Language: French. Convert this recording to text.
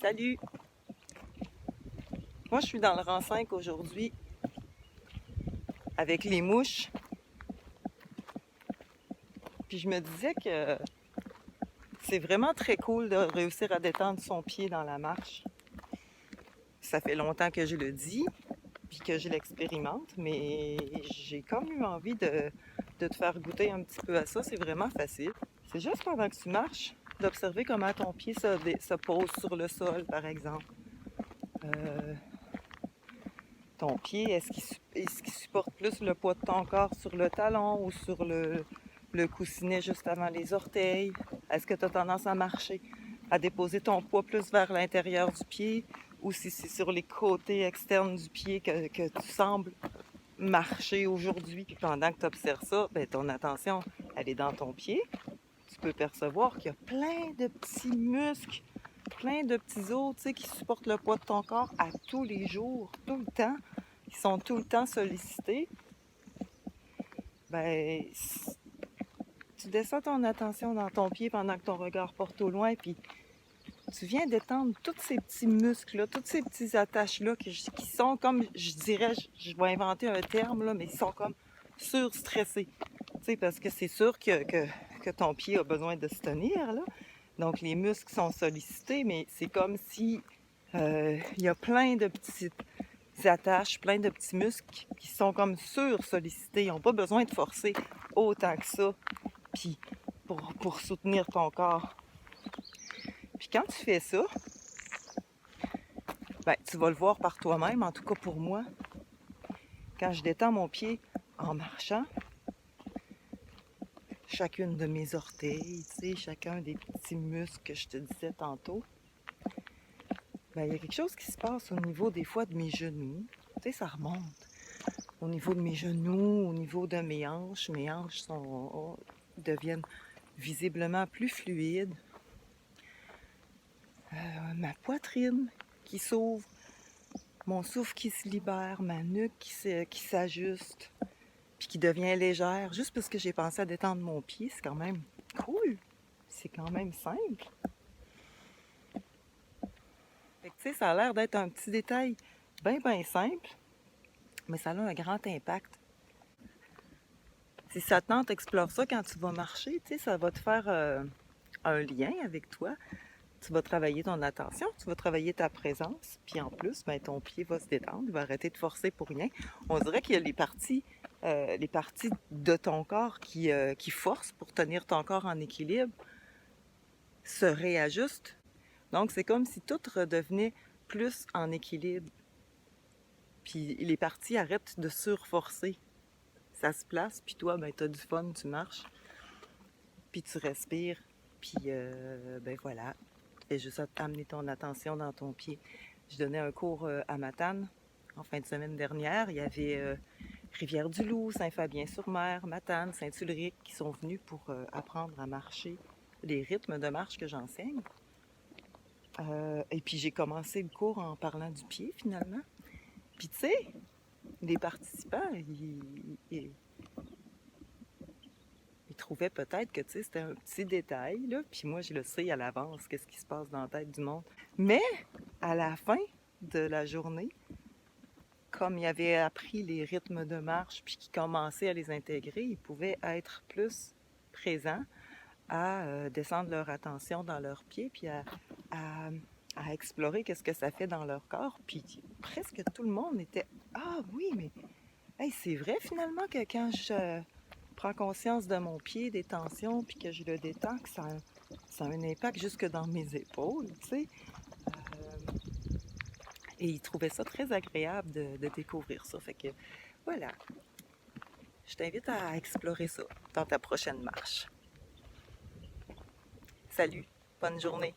Salut! Moi, je suis dans le rang 5 aujourd'hui avec les mouches. Puis je me disais que c'est vraiment très cool de réussir à détendre son pied dans la marche. Ça fait longtemps que je le dis, puis que je l'expérimente, mais j'ai comme eu envie de te faire goûter un petit peu à ça. C'est vraiment facile. C'est juste pendant que tu marches, d'observer comment ton pied se pose sur le sol, par exemple. Euh, Ton pied, est-ce qu'il supporte plus le poids de ton corps sur le talon ou sur le coussinet juste avant les orteils? Est-ce que tu as tendance à marcher, à déposer ton poids plus vers l'intérieur du pied ou si c'est sur les côtés externes du pied que tu sembles marcher aujourd'hui? Puis pendant que tu observes ça, ben, ton attention, elle est dans ton pied. Tu peux percevoir qu'il y a plein de petits muscles, plein de petits os, tu sais, qui supportent le poids de ton corps à tous les jours, tout le temps. Ils sont tout le temps sollicités. Ben, tu descends ton attention dans ton pied pendant que ton regard porte au loin, puis tu viens d'étendre tous ces petits muscles-là, toutes ces petites attaches-là qui sont comme, je dirais, je vais inventer un terme, là, mais ils sont comme surstressés. Tu sais, parce que c'est sûr que ton pied a besoin de se tenir, là. Donc, les muscles sont sollicités, mais c'est comme si il y a plein de petites attaches, plein de petits muscles qui sont comme sur-sollicités. Ils n'ont pas besoin de forcer autant que ça puis pour soutenir ton corps. Puis quand tu fais ça, ben, tu vas le voir par toi-même, en tout cas pour moi. Quand je détends mon pied en marchant, chacune de mes orteils, tu sais, chacun des petits muscles que je te disais tantôt, ben, il y a quelque chose qui se passe au niveau des fois de mes genoux. Tu sais, ça remonte. Au niveau de mes genoux, au niveau de mes hanches deviennent visiblement plus fluides. Ma poitrine qui s'ouvre, mon souffle qui se libère, ma nuque qui s'ajuste, puis qui devient légère, juste parce que j'ai pensé à détendre mon pied. C'est quand même cool. C'est quand même simple. Fait que, tu sais, ça a l'air d'être un petit détail bien simple, mais ça a un grand impact. Si ça te tente, explore ça quand tu vas marcher, tu sais, ça va te faire un lien avec toi. Tu vas travailler ton attention, tu vas travailler ta présence, puis en plus, ben, ton pied va se détendre, il va arrêter de forcer pour rien. On dirait qu'il y a les parties de ton corps qui forcent pour tenir ton corps en équilibre, se réajustent. Donc, c'est comme si tout redevenait plus en équilibre. Puis les parties arrêtent de surforcer. Ça se place, puis toi, ben, tu as du fun, tu marches, puis tu respires, puis ben voilà. Et juste à amener ton attention dans ton pied. Je donnais un cours à Matane en fin de semaine dernière. Il y avait Rivière-du-Loup, Saint-Fabien-sur-Mer, Matane, Saint-Ulrich qui sont venus pour apprendre à marcher, les rythmes de marche que j'enseigne. Et puis j'ai commencé le cours en parlant du pied finalement. Puis tu sais, les participants, ils trouvaient peut-être que c'était un petit détail, là. Puis moi, je le sais à l'avance, qu'est-ce qui se passe dans la tête du monde. Mais à la fin de la journée, comme ils avaient appris les rythmes de marche puis qu'ils commençaient à les intégrer, ils pouvaient être plus présents à descendre leur attention dans leurs pieds puis à, à explorer qu'est-ce que ça fait dans leur corps. Puis presque tout le monde était « Ah oui, mais hey, c'est vrai finalement que quand je prends conscience de mon pied, des tensions, puis que je le détends, que ça a un impact jusque dans mes épaules, tu sais. » Et ils trouvaient ça très agréable de découvrir ça. Fait que voilà, je t'invite à explorer ça dans ta prochaine marche. Salut, bonne journée.